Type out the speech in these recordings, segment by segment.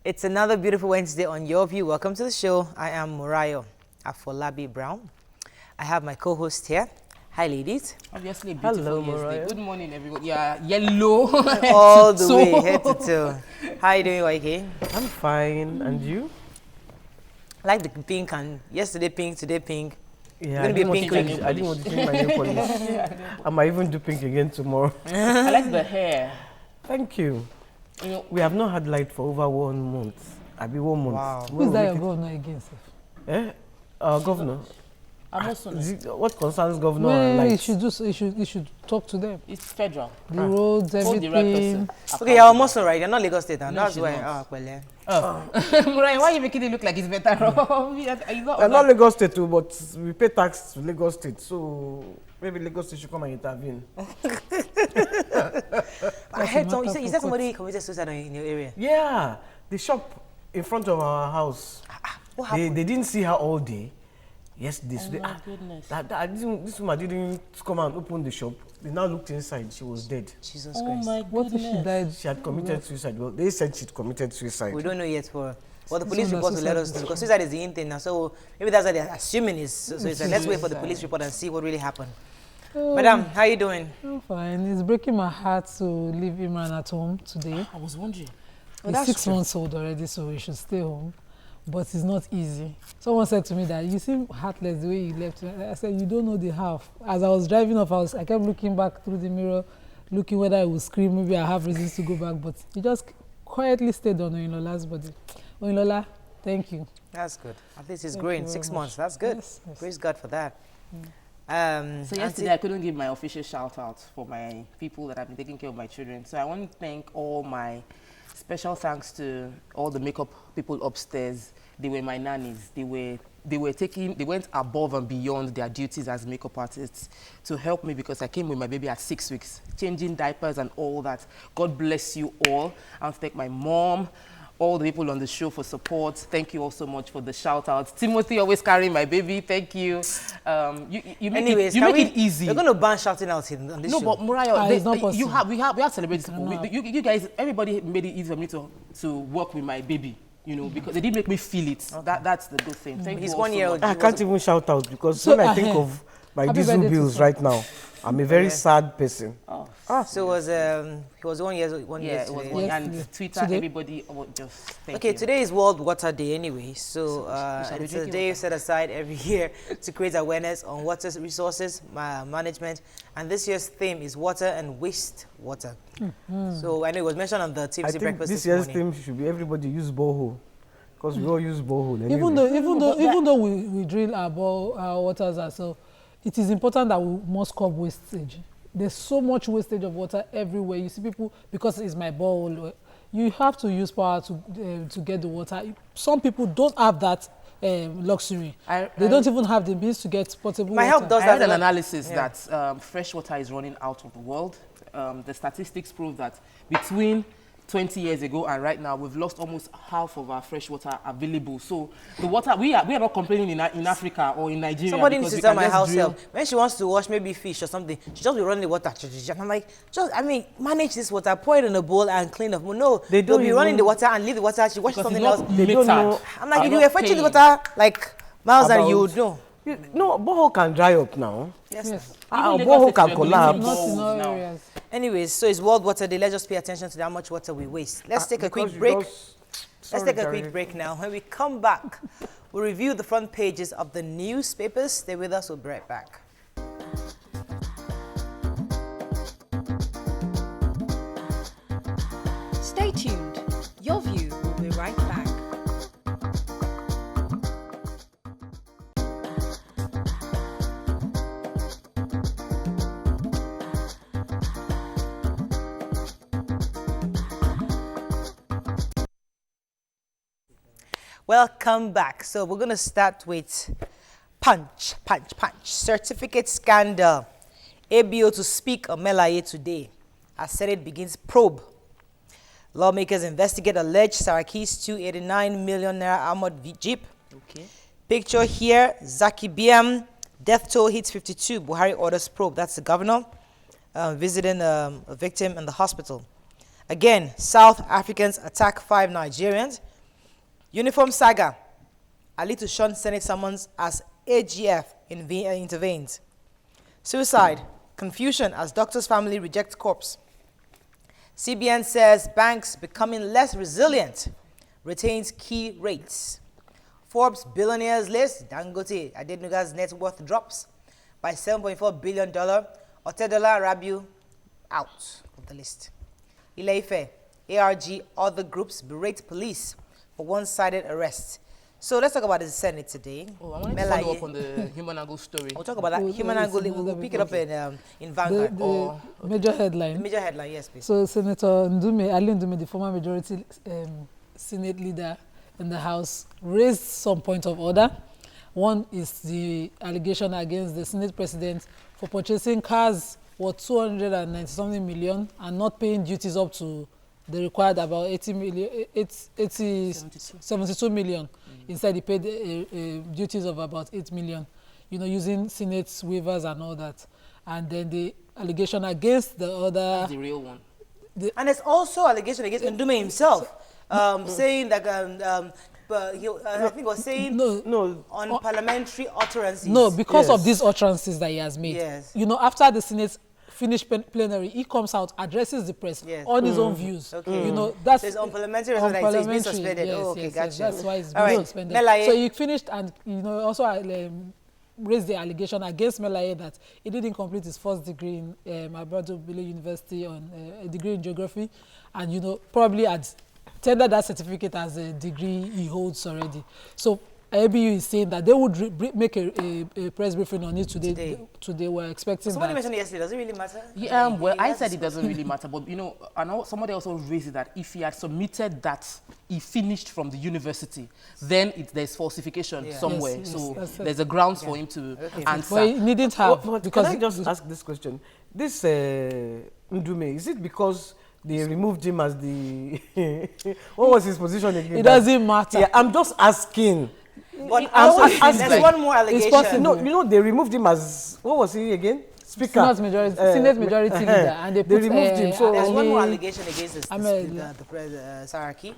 It's another beautiful Wednesday on Yourview. Welcome to the show. I am Murayo Afolabi Brown. I have my co-host here. Hi, ladies. Obviously, a beautiful Hello, Wednesday. Mariah. Good morning, everybody. Yeah, yellow. All the way, head to toe. How are you doing, YK? I'm fine, and you? I like the pink, and yesterday pink, today pink. Yeah, You're gonna be a pink I lady. didn't want to change my name polish. I might even do pink again tomorrow. I like the hair. Thank you. You know, We have not had light for over 1 month. I'll be 1 month. Wow. We'll Who's that make your it- governor against? Eh? Our governor. I'm also not. What concerns governor Well, and you lights? should talk to them. It's federal. The roads, Hold the right everything. person. Okay, you're almost alright. You're not Lagos State, and No, that's she's why. not. Pele. Murai, why are you making it look like it's better? I'm not Lagos State too, but we pay tax to Lagos State, so maybe Lagos State should come and intervene. I heard matter you for said somebody committed suicide in your area. Yeah, the shop in front of our house. What They happened? didn't see her all day. Yesterday, so Oh they, my goodness. this woman didn't come and open the shop. They now looked inside. She was dead. Jesus Oh Christ. my What if she goodness. died? She had committed suicide. Well, they said she'd committed suicide. We don't know yet for what the So police the report will let suicide us know, is because suicide is the in thing now. So maybe that's what they're assuming is suicide. Let's wait for the police report and see what really happened. Madam, how you doing? I'm fine. It's breaking my heart to leave Imran at home today. I was wondering. Oh, He's that's 6 true. months old already, so he should stay home. But it's not easy. Someone said to me that you seem heartless the way you left. I said, you don't know the half. As I was driving off, I kept looking back through the mirror, looking whether I would scream. Maybe I have reasons to go back, but he just quietly stayed on Oyinlola's body. Oyinlola, thank you. That's good. At least he's Thank growing you 6 very months. much. That's good. Yes, yes. Praise God for that. So yesterday I couldn't give my official shout out for my people that have been taking care of my children. So I want to thank all my special thanks to all the makeup people upstairs. They were my nannies. They went above and beyond their duties as makeup artists to help me because I came with my baby at 6 weeks, changing diapers and all that. God bless you all. I want to thank my mom, all the people on the show for support. Thank you all so much for the shout outs. Timothy always carrying my baby. Thank you. You make Anyways, it, can it easy. We're going to ban shouting out on this No, show. but Murayo, it's not we possible. have celebrated. You guys, everybody made it easy for me to work with my baby. You know, because they did make me feel it. That's the good thing. Thank He's you all 1 year so old. much. I can't even shout out because So, when I think of my happy diesel birthday to bills son. right now, I'm a very sad person. Oh, So it was, he was 1 year old. yeah, it was today. one. Yes, And yes. Twitter, Today? everybody just thank Okay, you. today is World Water Day anyway, so shall be it's a drinking day water. set aside every year to create awareness on water resources management, and this year's theme is water and waste water. So I know it was mentioned on the I TVC think breakfast this this year's morning. theme should be everybody use borehole because we all use borehole. Anyway. Even though we drill our waters ourselves, it is important that we must curb wastage. There's so much wastage of water everywhere. You see people, because it's my borehole, you have to use power to get the water. Some people don't have that luxury. They don't even have the means to get potable My water. help does I that read an a lot. analysis Yeah. that fresh water is running out of the world. The statistics prove that between 20 years ago and right now, we've lost almost half of our fresh water available. So the water, we are not complaining in Africa or in Nigeria. Somebody needs because to we tell can my just house drill. help. When she wants to wash maybe fish or something, she just be running the water. And I'm like, manage this water, pour it in a bowl and clean up. Well, no, They they'll don't be running even- the water and leave the water. She washes Because something it's else. not They don't metered. know. I'm like, if You're you were not fetching the paying. water like miles and About- you would know. No, borehole can dry up now. Yes. Yes. Our Lagos borehole State can is collapse. regulating Not in all now. areas. Anyways, so it's World Water Day. Let's just pay attention to how much water we waste. Let's take a Because quick you break. just- Let's sorry, take a Jerry. quick break now. When we come back, we'll review the front pages of the newspapers. Stay with us. We'll be right back. Stay tuned. Your View will be right back. Welcome back. So we're going to start with punch. Certificate scandal. ABO to speak on Melaye today as Senate begins probe. Lawmakers investigate alleged Saraki's 289 million naira armored jeep. Okay. Picture here, Zaki BM, death toll hits 52. Buhari orders probe. That's the governor visiting a victim in the hospital. Again, South Africans attack 5 Nigerians. Uniform saga. Ali to shun Senate summons as AGF intervenes. Suicide. Confusion as doctor's family rejects corpse. CBN says banks becoming less resilient. Retains key rates. Forbes billionaires list. Dangote Adenuga's net worth drops by $7.4 billion. Otedola Rabiu out of the list. Ile-Ife, ARG, other groups berate police for one-sided arrest. So let's talk about the Senate today. Oh, I wanted to follow up on the human angle story. We'll talk about that. Human angle, we'll pick it up in Vanguard. The major headline. The major headline, yes, please. So Senator Ndume, Ali Ndume, the former majority Senate leader in the House, raised some point of order. One is the allegation against the Senate president for purchasing cars worth 290-something million and not paying duties up to the required about 72 million. Instead, he paid duties of about 8 million, you know, using Senate waivers and all that. And then the allegation against the other... That's the real one. And there's also allegation against Ndume himself, saying that but he, I think was saying on parliamentary utterances. No, because of these utterances that he has made. Yes. You know, after the Senate finished plenary, he comes out, addresses the press on his own views. Okay. You know, that's so it's on parliamentary, so it's been suspended. Yes, oh, okay, yes, gotcha. yes, that's why it's All been right. suspended. Melaye. So he finished and, you know, also raised the allegation against Melaye that he didn't complete his first degree in Alberto Bello University on a degree in geography, and, you know, probably had tendered that certificate as a degree he holds already. So ABU is saying that they would make a press briefing on it today. Today we're expecting Somebody that. mentioned it yesterday. Does it really matter? Yeah, well, I said it doesn't really matter, but, you know, I know somebody also raised that if he had submitted that he finished from the university, then there's falsification somewhere. Yes, so there's a grounds for him to answer. But he needn't have, But because can I just ask this question? This Ndume, is it because they removed him as the... what was his position again? it doesn't matter. Yeah, I'm just asking. But there's one more allegation. possible. No, you know, they removed him as... What was he again? Speaker. Senate majority leader, and they removed him. So There's one Ali- more allegation against the Ahmed, Saraki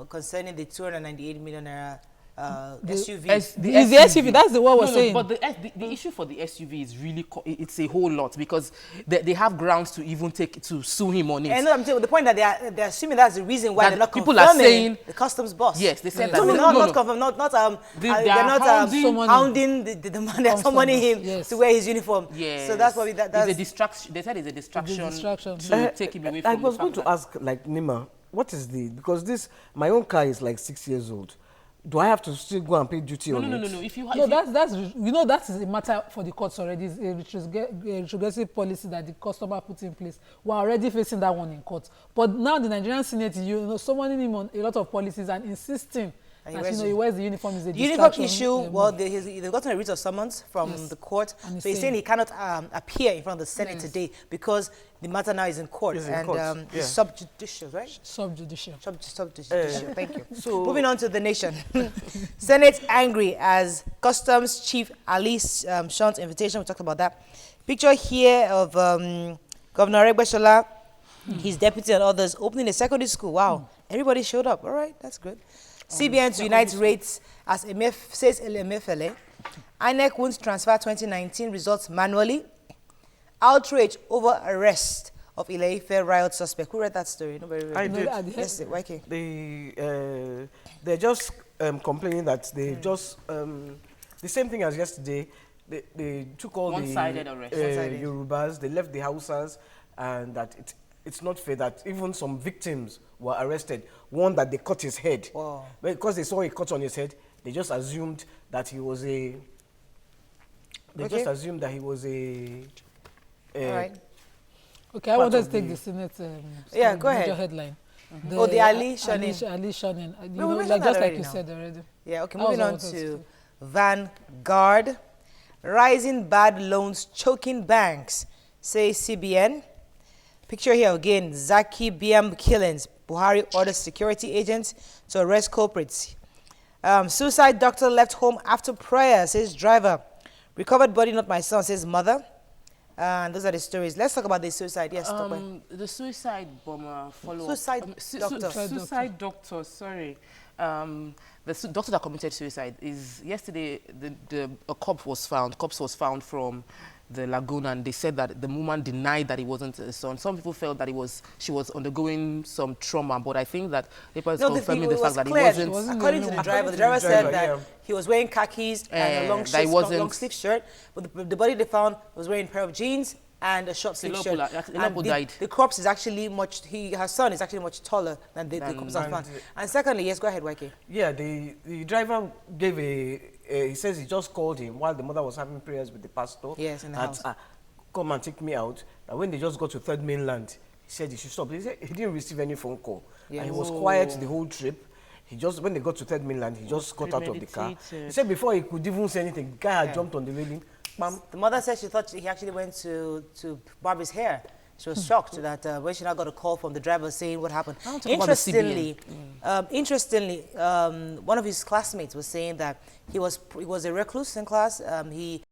concerning the 298 million naira SUV. It's the SUV. That's the one we're saying. But the issue for the SUV is really it's a whole lot, because they have grounds to even to sue him on it. And I'm saying the point that they're assuming that's the reason why That they're not people confirming are saying the customs boss. Yes, they said Yes. that. Not confirmed. They're not hounding the man. They're summoning him to wear his uniform. Yes. So that's probably that's it's a distraction. They said it's a distraction, distraction. to take him away from I was the going fact to ask, like, Nima, what is because my own car is like 6 years old. Do I have to still go and pay duty on it? No. If you that's you know, that is a matter for the courts already. It's a retrogressive policy that the customer put in place. We're already facing that one in court. But now the Nigerian Senate, you know, summoning him on a lot of policies and insisting that, he wears the uniform is a uniform distraction. issue. Well, they've gotten a writ of summons from the court, so he's saying he cannot appear in front of the Senate today because the matter now is in court It's in and court, it's subjudicial, right? Subjudicial. Subjudicial. Thank you. So moving on to the nation. Senate angry as Customs Chief Ali Sean's invitation. We talked about that. Picture here of Governor Regbeshola, his deputy and others opening a secondary school. Wow. Everybody showed up. All right, that's good. CBN to unite rates as says Emefiele. INEC won't transfer 2019 results manually. Outrage over arrest of Ile-Ife riot suspect. Who read that story? Nobody read I it. did. Yes, YK. They're just complaining that they just the same thing as yesterday. They took all One-sided the arrest. Yorubas. They left the Hausas, and that it's not fair that even some victims were arrested. One that they cut his head. Wow. Because they saw a cut on his head, they just assumed that he was a. They just assumed that he was a. All right. Okay, I wanted to take the Senate go ahead. major headline. The Ali Shonin. Ali Shonin. You No, we know, mentioned like that just like already you now. said already. Yeah, okay, That was moving what I on wanted to Vanguard. Rising bad loans choking banks, says CBN. Picture here again, Zaki BM killings. Buhari orders security agents to arrest culprits. Suicide doctor left home after prayer, says driver. Recovered body, not my son, says mother. And those are the stories. Let's talk about the suicide. Yes, Tope. The suicide bomber follow-up. Suicide doctor. Suicide doctor, sorry. Doctor that committed suicide is yesterday. A corpse was found from the lagoon, and they said that the woman denied that it wasn't her son. Some people felt that she was undergoing some trauma, but I think that people is confirming the fact that it wasn't. According to the driver said that he was wearing khakis and a long sleeve shirt, but the body they found was wearing a pair of jeans and a short sleeve shirt. And the corpse is actually her son is actually much taller than the corpse that found. And secondly, yes, go ahead, Wake. Yeah, the driver gave he says he just called him while the mother was having prayers with the pastor. Yes, in the house. Come and take me out. And when they just got to Third Mainland, he said he should stop. He said he didn't receive any phone call. Yeah. And he was quiet the whole trip. When they got to Third Mainland, he just got out of the car. He said before he could even say anything, the guy had jumped on the railing. Bam. The mother said she thought he actually went to barb his hair. She was shocked that when she now got a call from the driver saying what happened. Interestingly, one of his classmates was saying that he was a recluse in class. He